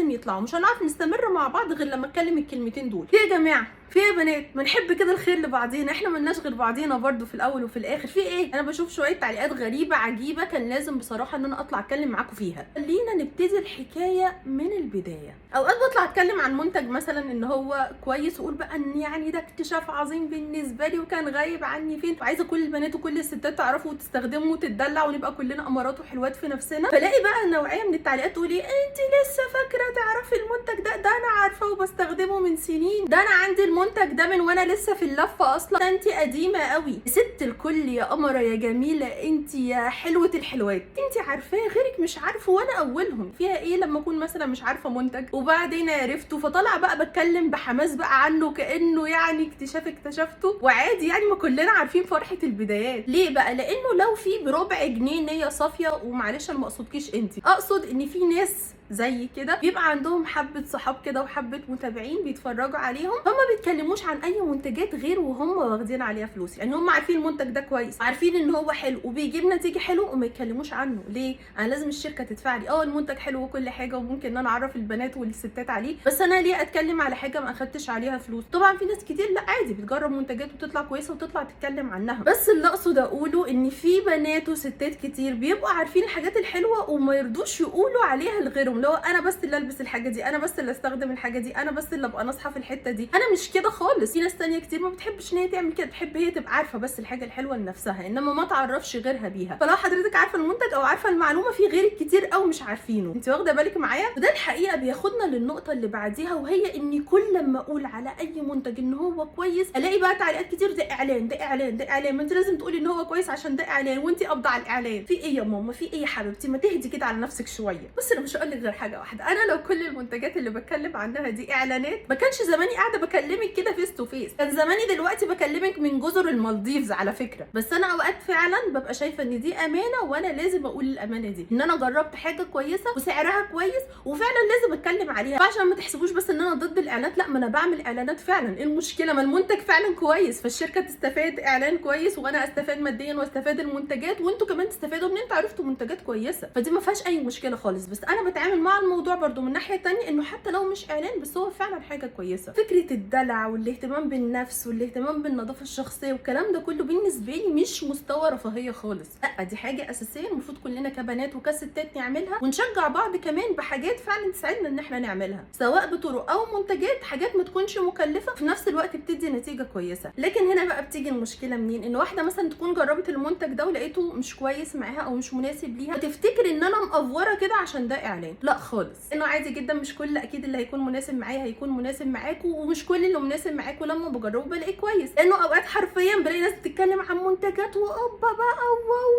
لازم يطلعوا، مش هنعرف نستمر مع بعض غير لما اتكلم الكلمتين دول. في يا جماعه، في يا بنات، ما نحب كده الخير لبعضينا، احنا ملناش غير بعضينا برضو في الاول وفي الاخر. في ايه؟ انا بشوف شويه تعليقات غريبه عجيبه، كان لازم بصراحه ان انا اطلع اتكلم معاكم فيها. خلينا نبتدي الحكايه من البدايه. اوقات بطلع اتكلم عن منتج مثلا ان هو كويس، واقول بقى ان يعني ده اكتشاف عظيم بالنسبه لي وكان غايب عني فين، وعايزه كل البنات وكل الستات تعرفوا وتستخدموا وتتدلع ونبقى كلنا امارات وحلوات في نفسنا. فلاقي بقى نوعيه من التعليقات تقول ايه، انت لسه فاكره تعرفي المنتج ده انا عارفه وبستخدمه من سنين، ده انا عندي المنتج ده من وانا لسه في اللفه اصلا، ده انت قديمه قوي. ست الكل يا قمره يا جميله، انت يا حلوه الحلوات، انت عارفاه غيرك مش عارفه وانا اولهم. فيها ايه لما اكون مثلا مش عارفه منتج وبعدين عرفته، فطلع بقى بتكلم بحماس بقى عنه كانه يعني اكتشفته، وعادي يعني ما كلنا عارفين فرحه البدايات. ليه بقى؟ لانه لو في بربع جنيه نيه صافيه، ومعلش انا ما اقصدكيش انت، اقصد ان في ناس زي كده بيبقى عندهم حبه صحاب كده وحبه متابعين بيتفرجوا عليهم، هم ما بيتكلموش عن اي منتجات غير وهم واخدين عليها فلوس. يعني هم عارفين المنتج ده كويس، عارفين ان هو حلو وبيجيب نتيجه حلوه، وما يتكلموش عنه. ليه؟ انا لازم الشركه تدفع لي، المنتج حلو وكل حاجه، وممكن ان انا اعرف البنات والستات عليه، بس انا ليه اتكلم على حاجه ما اخدتش عليها فلوس؟ طبعا في ناس كتير لا عادي بتجرب منتجات وتطلع كويسه وتطلع تتكلم عنها، بس اللي اقصد اقوله ان في بنات وستات كتير بيبقوا عارفين الحاجات الحلوه وما يرضوش يقولوا عليها لغيرهم. لو انا بس اللي البس الحاجه دي، انا بس اللي استخدم الحاجه دي، انا بس اللي ابقى ناصحه في الحته دي، انا مش كده خالص. في ناس تانية كتير ما بتحبش ان هي تعمل كده، بتحب هي تبقى عارفه بس الحاجه الحلوه لنفسها، انما ما تعرفش غيرها بيها. فلو حضرتك عارفه المنتج او عارفه المعلومه، في غيرك كتير قوي مش عارفينه، انت واخده بالك معايا؟ وده الحقيقه بياخدنا للنقطه اللي بعديها، وهي اني كل لما اقول على اي منتج ان هو كويس الاقي بقى تعليقات كتير، ده اعلان ده اعلان ده اعلان، ما انت لازم تقولي ان هو كويس عشان ده اعلان، وانت قابضه على الاعلان. في ايه يا ماما؟ في ايه يا حبيبتي؟ ما تهدي كده على نفسك شويه. بس انا مش هقول لك غير حاجه واحده، انا لو كل المنتجات اللي بتكلم عنها دي اعلانات، ما كانش زماني قاعده بكلمك كده فيس تو فيس، كان زماني دلوقتي بكلمك من جزر المالديفز على فكره. بس انا اوقات فعلا ببقى شايفه ان دي امانه، وانا لازم اقول الامانه دي، ان انا جربت حاجه كويسه وسعرها كويس وفعلا لازم اتكلم عليها. فعشان ما تحسبوش بس ان انا ضد الاعلانات، لا، ما انا بعمل اعلانات فعلا. ايه المشكله؟ ما المنتج فعلا كويس، فالشركه تستفاد اعلان كويس، وانا استفاد ماديا واستفاد المنتجات، وانتوا كمان تستفادوا ان انتوا عرفتوا منتجات كويسه، فدي ما فيهاش اي مشكله خالص. بس انا بتعامل مع الموضوع برده من ناحيه ثانيه، انه حتى لو مش اعلان بس هو فعلا حاجه كويسه. فكره الدلع والاهتمام بالنفس والاهتمام بالنظافه الشخصيه والكلام ده كله بالنسبه لي مش مستوى رفاهيه خالص، لا، دي حاجه اساسيه المفروض كلنا كبنات وكستات نعملها، ونشجع بعض كمان بحاجات فعلا تساعدنا ان احنا نعملها، سواء بطرق او منتجات، حاجات ما تكونش مكلفه في نفس الوقت بتدي نتيجه كويسه. لكن هنا بقى بتيجي المشكله منين؟ ان واحده مثلا تكون جربت المنتج ده ولقيته مش كويس معاها او مش مناسب ليها، وتفتكر ان انا مقفوره كده عشان ده اعلان. لا خالص، انه عادي جدا، مش كل اكيد اللي هيكون مناسب معايا هيكون مناسب معاكم، ومش كل اللي مناسب معاكم لما بجربه بلاقيه كويس، لانه اوقات حرفيا بلاقي ناس بتتكلم عن منتجات واوبا بقى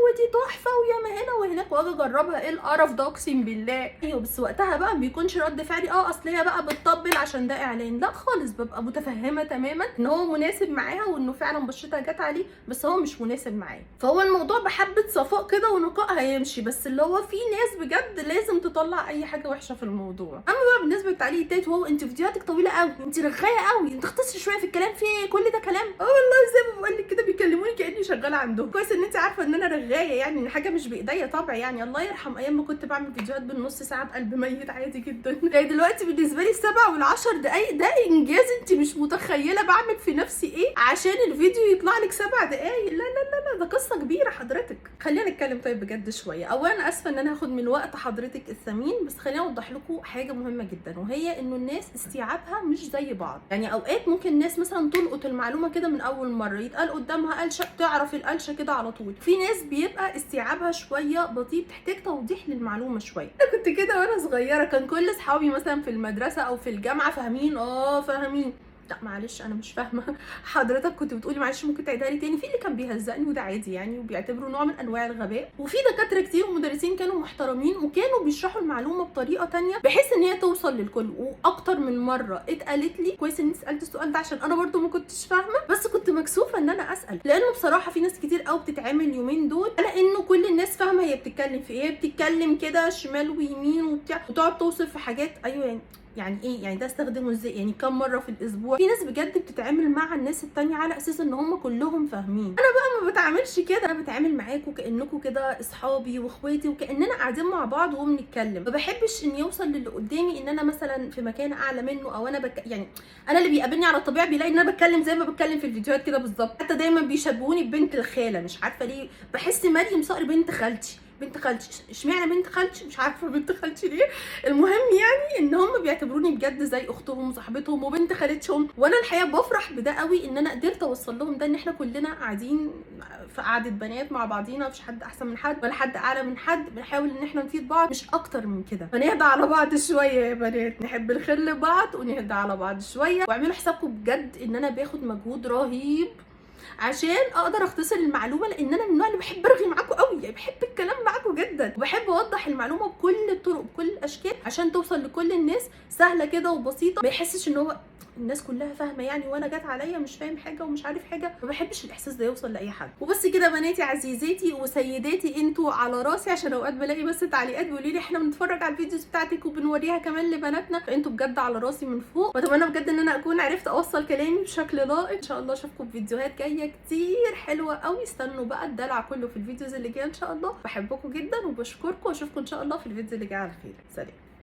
ودي تحفه وياما هنا وهناك، واجي اجربها ايه القرف ده اقسم بالله. ايوه، بس وقتها بقى ما بيكونش رد فعلي اصل هي بقى بتطبل عشان ده اعلان، لا خالص، ببقى متفهمه تماما ان هو مناسب معاها وانه فعلا بشرتها جت عليه، بس هو مش مناسب معايا. فهو الموضوع بحبه صفاء كده ونقاء هيمشي، بس اللي هو في ناس بجد لازم تطلع اي حاجه وحشه في الموضوع. اما بقى بالنسبه للتعليق التالت، وهو انت فيديوهاتك طويله قوي، انت رغايه قوي، انت اختصري شويه في الكلام، في ايه كل ده كلام؟ والله زي ما بقول لك كده بيكلموني كاني شغاله عندهم. كويس ان انت عارفه ان انا رغايه، يعني ان حاجه مش بايديا طبع. يعني الله يرحم ايام ما كنت بعمل فيديوهات بالنص ساعه بقلب ميت عادي جدا. يعني دلوقتي بالنسبه لي ال7 وال10 دقايق ده انجاز، انت مش متخيله بعمل في نفسي ايه عشان الفيديو يطلع لك 7 دقايق. لا لا لا لا، ده قصه كبيره حضرتك. خلينا نتكلم طيب بجد شويه. اولا اسفه ان انا هاخد من وقت حضرتك الثمين، بس خليني اوضح لكم حاجه مهمه جدا، وهي انه الناس استيعابها مش زي بعض. يعني اوقات ممكن الناس مثلا تلقط المعلومه كده من اول مره، يتقال قدامها قلشه تعرف القلشه كده على طول. في ناس بيبقى استيعابها شويه بطيء، بتحتاج توضيح للمعلومه شويه. انا كنت كده وانا صغيره، كان كل اصحابي مثلا في المدرسه او في الجامعه فاهمين فاهمين. لا معلش انا مش فاهمه، حضرتك كنت بتقولي معلش ممكن تعيدها لي تاني. في اللي كان بيهزقني وده عادي يعني، وبيعتبروا نوع من انواع الغباء، وفي دكاتره كتير ومدرسين كانوا محترمين وكانوا بيشرحوا المعلومه بطريقه تانية بحيث ان هي توصل للكل. واكتر من مره اتقالت لي كويس ان سالت السؤال ده عشان انا برده ما كنتش فاهمه، بس كنت مكسوفه ان انا اسال، لانه بصراحه في ناس كتير قوي بتتعامل اليومين دول على انه كل الناس فاهمه هي بتتكلم في ايه، بتتكلم كده شمال ويمين وبتاع، وتقعد توصف في حاجات. ايوه يعني يعني ايه يعني ده استخدمه ازاي، يعني كم مره في الاسبوع. في ناس بجد بتتعامل مع الناس التانية على اساس ان هم كلهم فاهمين. انا بقى ما بتعاملش كده، انا بتعامل معاكم كانكم كده اصحابي واخواتي، وكاننا قاعدين مع بعض وبنتكلم. ما بحبش ان يوصل للي قدامي ان انا مثلا في مكان اعلى منه، او انا يعني انا اللي بيقابلني على الطبيعه بيلاقي ان انا بتكلم زي ما بتكلم في الفيديوهات كده بالظبط. حتى دايما بيشبهوني ببنت الخاله، مش عارفه ليه بحس مريم صقر بنت خالتي. بنت خالتي اشمعنى بنت خالتي؟ مش عارفه بنت خالتي ليه. المهم يعني ان هم بيعتبروني بجد زي اختهم وصاحبتهم وبنت خالتهم، وانا الحقيقه بفرح بده قوي ان انا قدرت اوصل لهم ده، ان احنا كلنا قاعدين في قعده بنات مع بعضينا، مفيش حد احسن من حد ولا حد اعلى من حد، بنحاول ان احنا نفيد بعض مش اكتر من كده. فنهدى على بعض شويه يا بنات، نحب الخير لبعض ونهدى على بعض شويه، واعملوا حسابكم بجد ان انا باخد مجهود رهيب عشان اقدر اختصر المعلومه، لان انا من النوع اللي بحب ارغي معاكم قوي، يعني بحب الكلام معاكم جدا، وبحب اوضح المعلومه بكل الطرق بكل الاشكال عشان توصل لكل الناس سهله كده وبسيطه، ما يحسش ان هو الناس كلها فاهمه يعني وانا جت عليا مش فاهم حاجه ومش عارف حاجه. ما بحبش الاحساس ده يوصل لاي حد. وبس كده بناتي عزيزاتي وسيداتي، انتوا على راسي، عشان اوقات بلاقي بس تعليقات بيقولوا لي احنا بنتفرج على الفيديوز بتاعتك وبنوريها كمان لبناتنا، فانتوا بجد على راسي من فوق. واتمنى بجد ان انا اكون عرفت اوصل كلامي بشكل لائق. ان شاء الله اشوفكم في فيديوهات جايه كتير حلوه قوي، استنوا بقى الدلع كله في الفيديوز اللي جايه ان شاء الله. بحبكم جدا وبشكركم، واشوفكم ان شاء الله في الفيديو اللي جاي على خير. سلام.